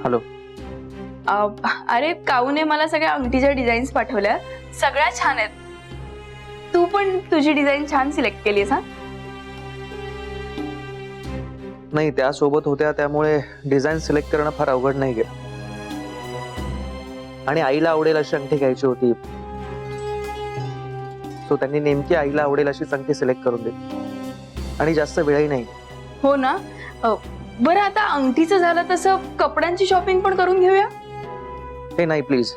Hello. अरे काऊने मला सगळ्या अंगठीच्या डिझाईन्स पाठवल्या, सगळ्या छान आहेत. तू पण तुझी डिझाईन छान सिलेक्ट केलीस हा. नाही, त्या सोबत होत्या त्यामुळे डिझाईन सिलेक्ट करणं फार अवघड नाही गेलं. आणि आईला आवडेल अशी अंगठी घ्यायची होती, सो त्यांनी नेमकी आईला आवडेल अशी अंगठी सिलेक्ट करून दिली आणि जास्त वेळही नाही. हो ना. बरं आता अंगठीचं झालं तसं कपड्यांची शॉपिंग पण करून घेऊया. हे नाही, प्लीज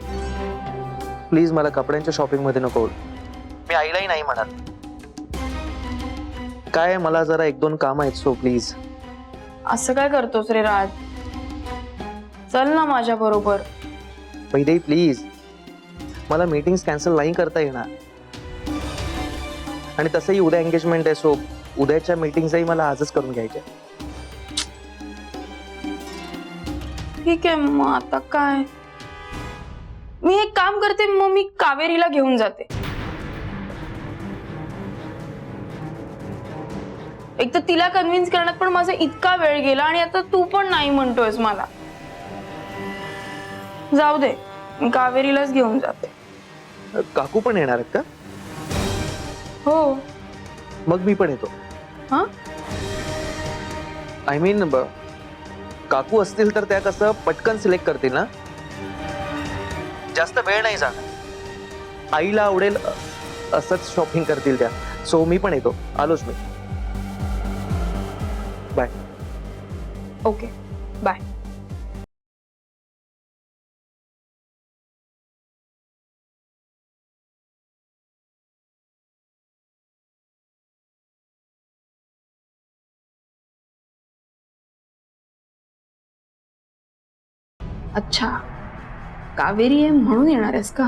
प्लीज, मला कपड्यांच्या शॉपिंग मध्ये नको. मी आईलाही नाही म्हणाल. काय, मला जरा 1-2 काम आहेत, सो प्लीज. असं काय करतोस रे राज? चल ना माझ्या बरोबर. वैदेही प्लीज, मला मीटिंग्स कॅन्सल नाही करता येणार. आणि तसंही उद्या एंगेजमेंट आहे, सो उद्याच्या मीटिंग्सही मला आजच करून घ्यायच्या. ठीक आहे, मग आता काय, मी एक काम करते, मग मी कावेरीला घेऊन जाते. एक तर तिला कन्व्हिन्स करण्यात पण माझा इतका वेळ गेला आणि आता तू पण नाही म्हणतोयस मला. जाऊ दे, मी कावेरीलाच घेऊन जाते. काकू पण येणार आहेत का? हो. मग मी पण येतो. हा, आय मीन, काकू असतील तर त्या कसं पटकन सिलेक्ट करतील ना, जास्त वेळ नाही जाणार. आईला आवडेल असंच शॉपिंग करतील त्या. सो मी पण येतो, आलोच मी. बाय. Okay, bye. अच्छा, कावेरी आहे म्हणून येणार आहेस का?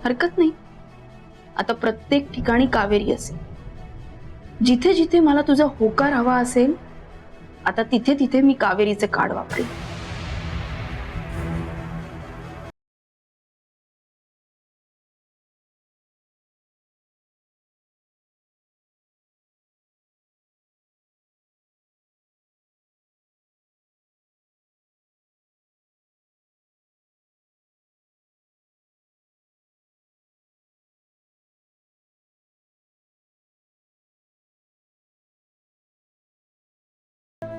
हरकत नाही. आता प्रत्येक ठिकाणी कावेरी असेल. जिथे जिथे मला तुझा होकार हवा असेल, आता तिथे तिथे मी कावेरीचे कार्ड वापरेन.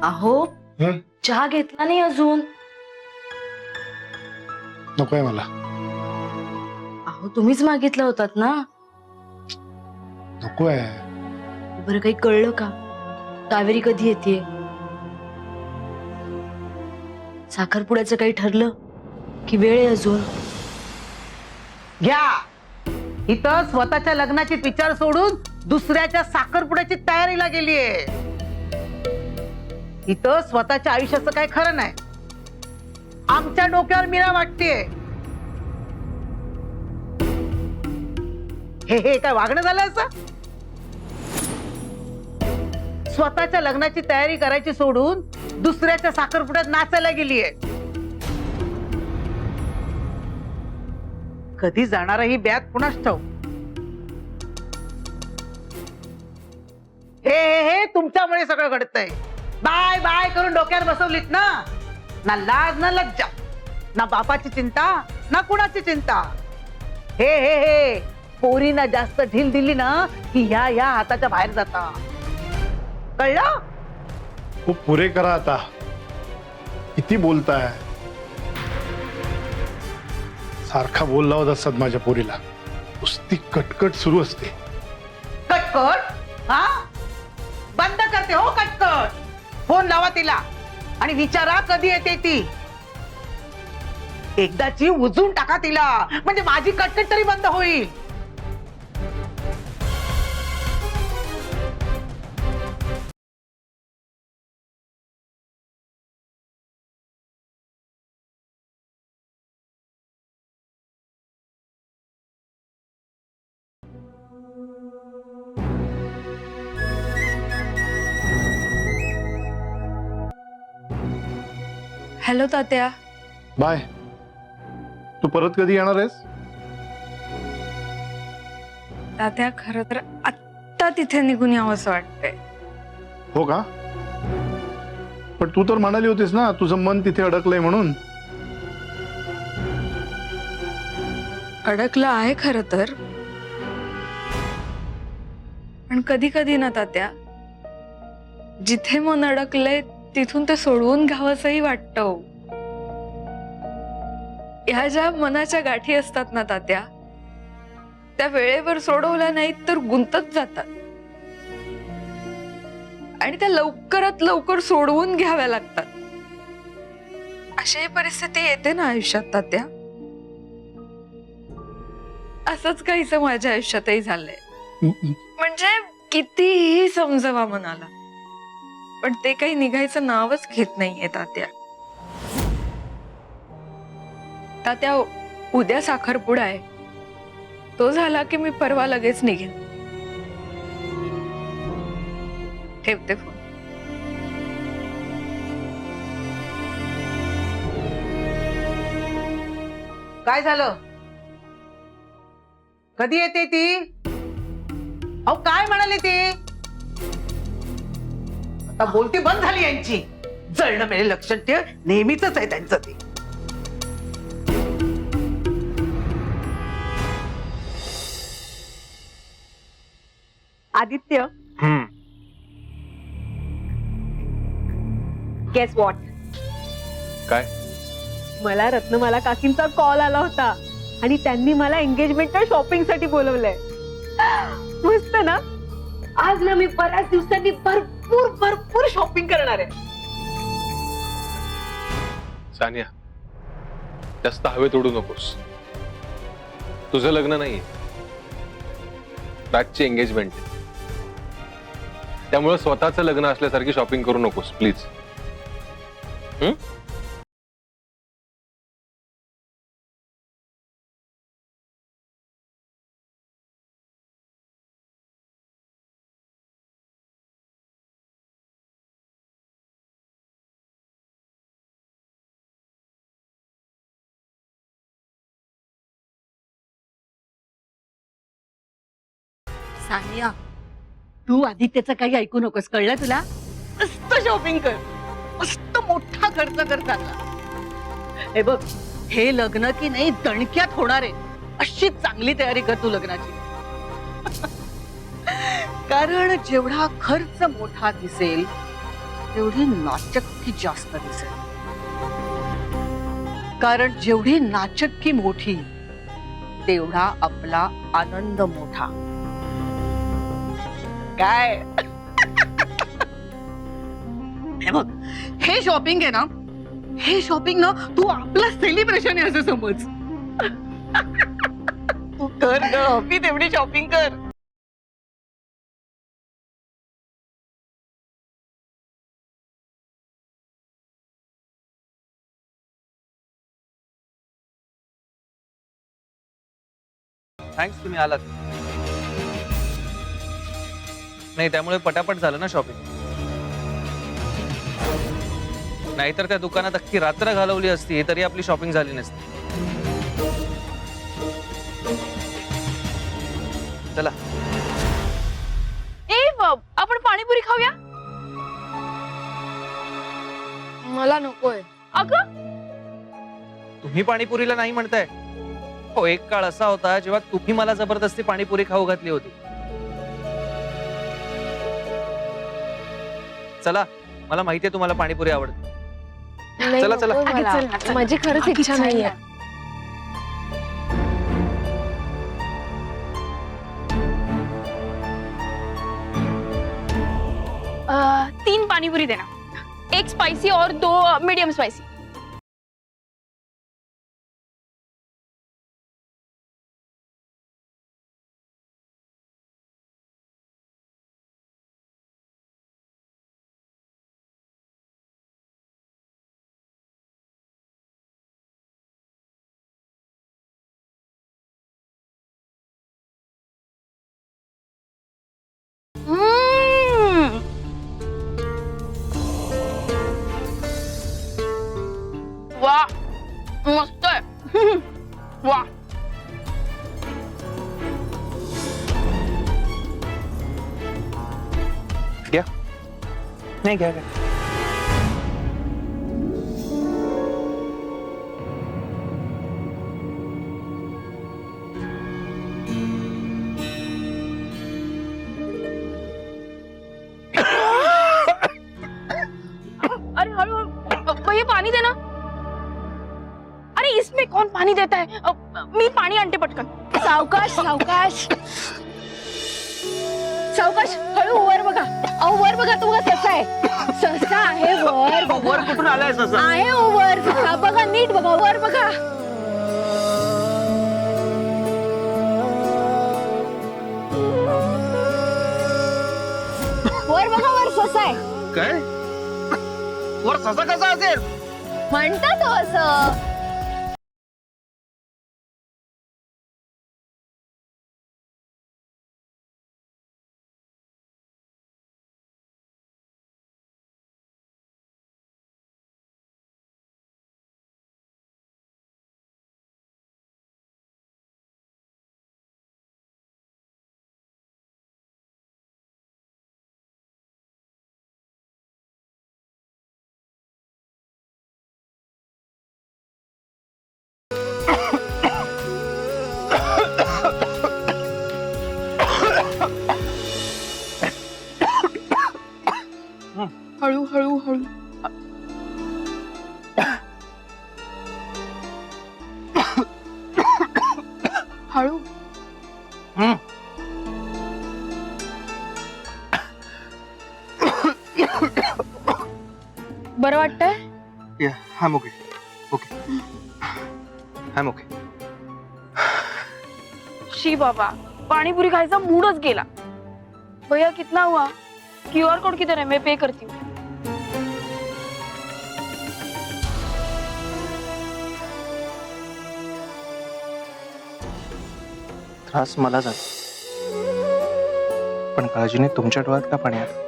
अहो, चहा घेतला नाही अजून. नकोय मला. अहो, तुम्हीच मागितला होतात ना. नकोय. बरं, काही कळलं का? कावेरी कधी येते? साखरपुड्याचं काही ठरलं की वेळ आहे अजून? घ्या, इथं स्वतःच्या लग्नाचे विचार सोडून दुसऱ्याच्या साखरपुड्याची तयारीला गेलीये. इथं स्वतःच्या आयुष्याचं काय खरं नाही. आमच्या डोक्यावर मीरा वाटतेय. हे काय वागणं झालं असं? स्वतःच्या लग्नाची तयारी करायची सोडून दुसऱ्याच्या साखरपुड्यात नाचायला गेलीये. कधी जाणार ही ब्यात कुणास ठाऊक. हे तुमच्यामुळे सगळं घडतंय. बाय बाय करून डोक्यावर बसवलीत ना. ना लाज ना लज्जा, ना बापाची चिंता ना कुणाची चिंता. हे पोरीना जास्त ढील दिली ना की ह्या हाताच्या बाहेर जाता. कळलं? खूप पुरे करा आता. किती बोलताय? सारखा बोल लावत असतात माझ्या पोरीला. नुसती कटकट सुरू असते. कटकट? हा, बंद करते हो कटकट. फोन लावा तिला आणि विचारा कधी येते ती. एकदाची उजून टाका तिला, म्हणजे माझी कटकट तरी बंद होईल. हॅलो तात्या. बाय. तू परत कधी येणार आहेस? तात्या, खरं तर आत्ता तिथे निघून यावं असं वाटतंय. हो का? पण तू तर म्हणाली होतीस ना तुझं मन तिथे अडकलंय म्हणून. अडकलं आहे खरं तर, पण कधी कधी ना तात्या, जिथे मन अडकलंय तिथून ते सोडवून घ्यावंसंही वाटतं. ह्या ज्या मनाच्या गाठी असतात ना तात्या, त्या वेळेवर सोडवल्या नाहीत तर गुंतत जातात आणि त्या लवकरात लवकर सोडवून घ्याव्या लागतात. अशी परिस्थिती येते ना आयुष्यात तात्या. असंच काहीसं माझ्या आयुष्यातही झालंय. म्हणजे कितीही समजवा मनाला, पण ते काही निघायचं नावच घेत नाहीये तात्या. तात्या, उद्या साखरपुडा आहे. तो झाला की मी परवा लगेच निघेन. ठेवते फोन. काय झालं? कधी येते ती? अहो काय म्हणाली ती? आता बोलती बंद झाली यांची. जळणं मेले लक्षण ठेव, नेहमीच आहे त्यांचं ते. Aditya, guess what? काय? मला रत्नमाला काकींचा कॉल आला होता आणि त्यांनी मला एंगेजमेंटच्या शॉपिंग साठी बोलवलंय. मस्त ना. आज ना मी बऱ्याच दिवसांनी भरपूर भरपूर शॉपिंग करणार आहे. सानिया, जास्त हवेत उडू नकोस. तुझं लग्न नाहीये, राजची एंगेजमेंट. त्यामुळे स्वतःचं लग्न असल्यासारखी शॉपिंग करू नकोस प्लीज. सानिया, तू आदित्यचं काही ऐकू नकोस, कळलं तुला? मस्त शॉपिंग कर, मस्त मोठा खर्च कर चांगला. हे बघ, हे लग्न की नाही दणक्यात होणार आहे. अशी चांगली तयारी कर तू लग्नाची. कारण जेवढा खर्च मोठा दिसेल तेवढी नाचक्की जास्त दिसेल. कारण जेवढी नाचक्की मोठी तेवढा आपला आनंद मोठा. काय? हे बघ, हे शॉपिंग आहे ना, हे शॉपिंग ना तू आपला सेलिब्रेशन आहे असं समज. तू कर ग, हवी तेवढी शॉपिंग कर. थँक्स, तुम्ही आलात. नाही, त्यामुळे पटापट झालं ना शॉपिंग. नाहीतर त्या दुकानात अख्खी रात्र घालवली असती तरी आपली शॉपिंग झाली नसती. चला. आपण पाणीपुरी खाऊया. मला नकोय. अगं, तुम्ही पाणीपुरीला नाही म्हणताय? हो, एक काळ असा होता जेव्हा तुम्ही मला जबरदस्ती पाणीपुरी खाऊ घातली होती. चला, मला माहितीये तुम्हाला पाणीपुरी आवडते. चला चला. माझी खरंच इच्छा नाहीये. तीन पानीपुरी देना, एक स्पाइसी और 2 मीडियम स्पाइसी. वाह, मस्त आहे. वाह. घ्या. नाही, घ्या घ्या. भैया पानी देना. अरे इसमें कौन पानी देता है? मी पाणी आणते पटकन. सावकाश सावकाश सावकाश. हळू वर बघा. अहो वर बघा. तो बघा ससा आहे. ससा आहे वर. वर कुठून आलाय ससा? आहे वर. बघा नीट बघा. वर बघा. वर बघा. वर ससा आहे. काय वर ससा कसा असेल? म्हणतात तो असं. हळू हळू हळू. हळू. बरं वाटतंय? I'm okay. Okay. I'm okay. शी बाबा, पानीपुरी खायचा मूडच गेला. भैया कितना हुआ? QR कोड किधर है? मैं पे करती हूँ. त्रास मला झाला, पण काळजीने तुमच्या डोळ्यात का पाणी आलं?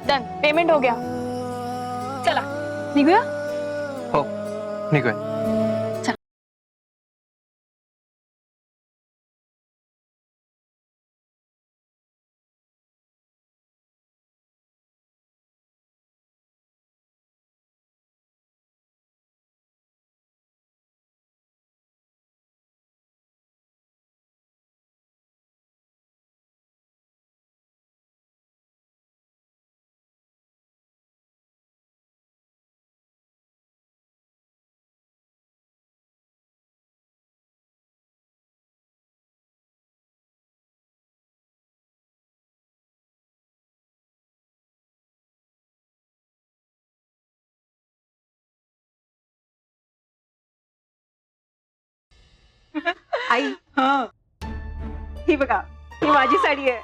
डन. पेमेंट हो गया. चला निघूया. हो निघूया. आई ही बघा, ही माझी साडी आहे.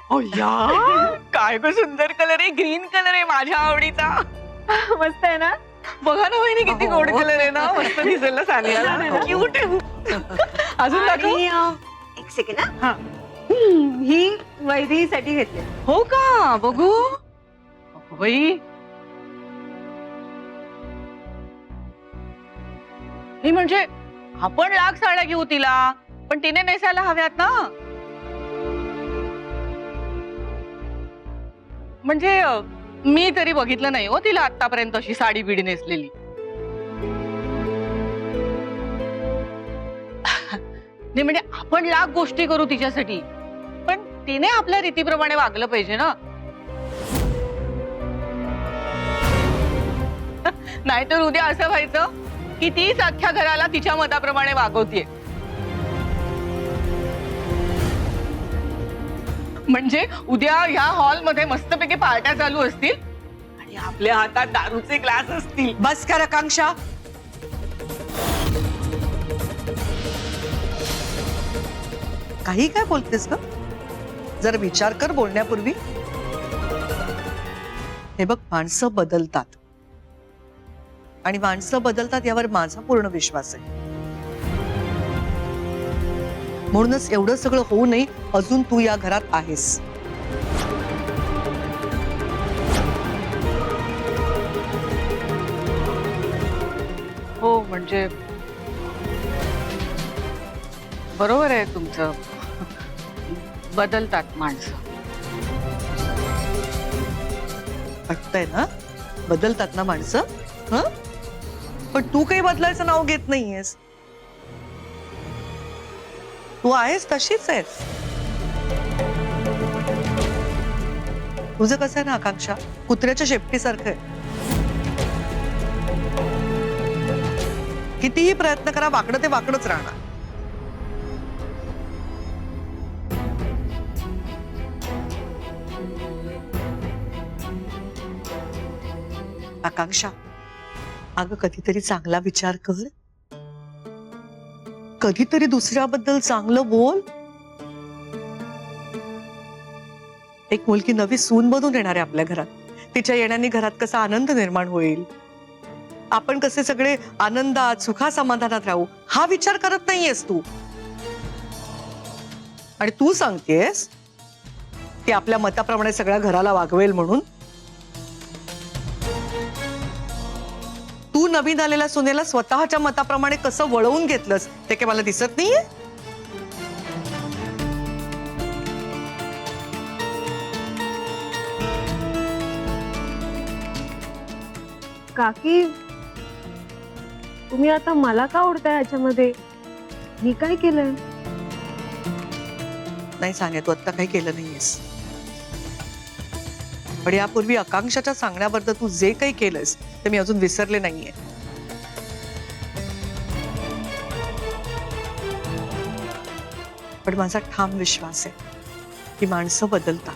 काय ग सुंदर कलर आहे. ग्रीन कलर आहे माझ्या आवडीचा. मस्त आहे ना. बघा ना वहिनी किती गोड कलर आहे ना. मस्त दिसेल ना सानियाला. क्यूट आहे. अजून दाखव. एक सेकंड. ही वैदेहीसाठी घेतली. हो का? बघू बाई. ही म्हणजे आपण लाख साड्या घेऊ तिला, पण तिने नेसायला हव्यात ना. म्हणजे मी तरी बघितलं नाही हो तिला आतापर्यंत अशी साडी बिडी नेसलेली. नाही म्हणजे आपण लाख गोष्टी करू तिच्यासाठी, पण तिने आपल्या रीतीप्रमाणे वागलं पाहिजे ना. नाहीतर उद्या असं व्हायचं की तीच अख्ख्या घराला तिच्या मताप्रमाणे वागवतीये. म्हणजे उद्या ह्या हॉलमध्ये मस्तपैकी पार्ट्या चालू असतील आणि आपल्या हातात दारूचे ग्लास असतील. बस कर आकांक्षा. काही काय बोलतेस ग? जर विचार कर बोलण्यापूर्वी. हे बघ, माणसं बदलतात आणि माणसं बदलतात यावर माझा पूर्ण विश्वास आहे. म्हणूनच एवढं सगळं होऊ नये अजून तू या घरात आहेस. हो म्हणजे बरोबर आहे तुमचं. बदलतात माणसं. वाटतंय ना? बदलतात ना माणसं. हं? पण तू काही बदलायचं नाव घेत नाहीयेस. तू आहेस तशीच आहेस. तुझं कसं आहे ना आकांक्षा, कुत्र्याच्या शेपटीसारखं आहे. कितीही प्रयत्न करा, वाकडं ते वाकडच राहणार. आकांक्षा, अगं कधीतरी चांगला विचार कर, कधीतरी दुसऱ्याबद्दल चांगलं बोल. एक मुलगी नवी सून बनून येणार आहे आपल्या घरात. तिच्या येण्याने घरात कसा आनंद निर्माण होईल, आपण कसे सगळे आनंदात सुखा समाधानात राहू, हा विचार करत नाहीयेस तू. आणि तू सांगतेस ती आपल्या मताप्रमाणे सगळ्या घराला वागवेल म्हणून. तू नवीन आलेल्या सुनेला स्वतःच्या मताप्रमाणे कसं वळवून घेतलंस ते काही मला दिसत नाहीये. काकी, तुम्ही आता मला का ओढताय याच्यामध्ये? मी काय केलंय? नाही सांगत, तू आता काही केलं नाहीयेस. पण यापूर्वी आकांक्षाच्या सांगण्याबद्दल तू जे काही केलंस ते मी अजून विसरले नाहीये. पण माझा ठाम विश्वास आहे की माणसं बदलतात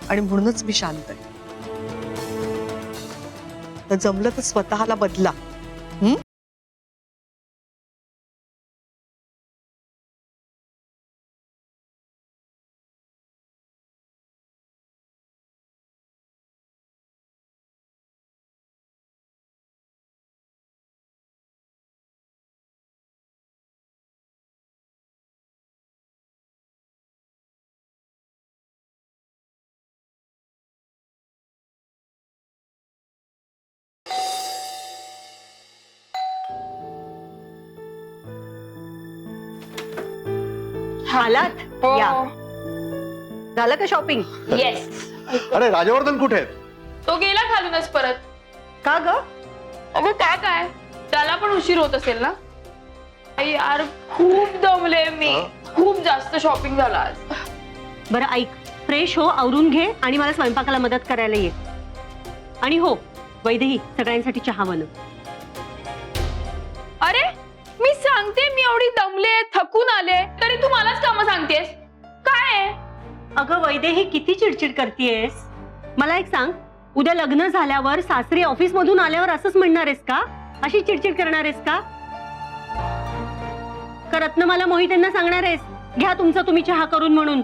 आणि म्हणूनच मी शांत आहे. तर जमलं तर स्वतःला बदला. आलात? हो. या. झालं का शॉपिंग? येस. अरे राजवर्धन कुठे आहेत? तो गेला खालूनच परत. का ग? अगं काय त्याला पण उशीर होत असेल ना. आई यार, खूप दमले मी. खूप जास्त शॉपिंग झाला आज. बरं ऐक, फ्रेश हो, आवरून घे आणि मला स्वयंपाकाला मदत करायला ये. आणि हो वैदेही, सगळ्यांसाठी चहा बनव. अरे मी सांगते, मी एवढी दमले थकून आले तरी तू मलाच कामं सांगतेस काय? अगं वैदेही, किती चिडचिड करतेयस? मला एक सांग, उद्या लग्न झाल्यावर सासरी ऑफिस मधून आल्यावर असंच म्हणणार आहेस का? अशी चिडचिड करणार आहेस का? करत ना मला मोहित सांगणार आहेस घ्या तुमचं तुम्ही चहा करून म्हणून?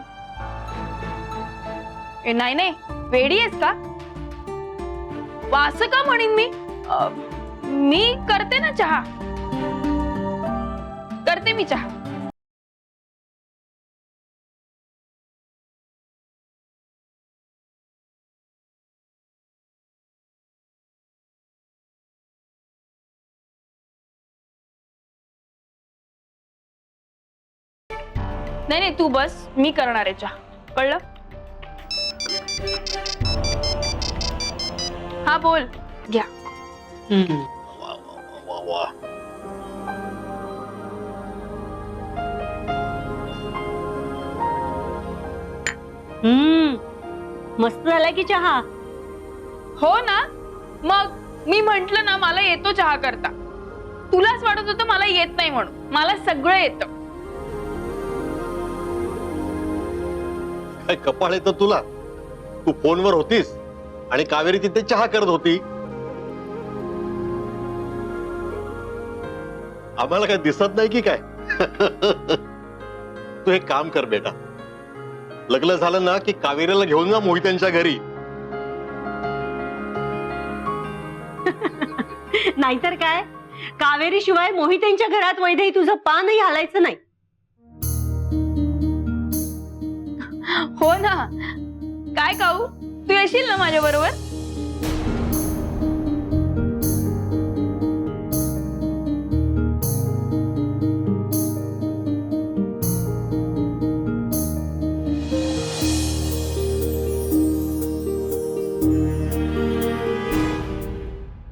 नाही वेडी आहेस का? असं का म्हणीन मी? मी करते ना चहा, करते मी चहा. नाही तू बस, मी करणार आहे चहा, कळलं? हा बोल, घ्या. मस्त झाला की चहा? हो ना, मग मी म्हंटल ना मला येतो चहा करता. तुलाच वाटत होतं मला येत नाही म्हणून. मला सगळं येतं. काय कपाळ येतं तुला? तू फोनवर होतीस आणि कावेरी तिथे चहा करत होती. आम्हाला काय दिसत नाही की काय? तू एक काम कर बेटा, लग्न झालं ना की कावेरीला घेऊन जा मोहित्यांच्या घरी. नाहीतर काय, कावेरी शिवाय मोहितेंच्या घरात वैदेही तुझं पानही हालायचं नाही. हो ना. काय काऊ, तू येशील ना माझ्या बरोबर?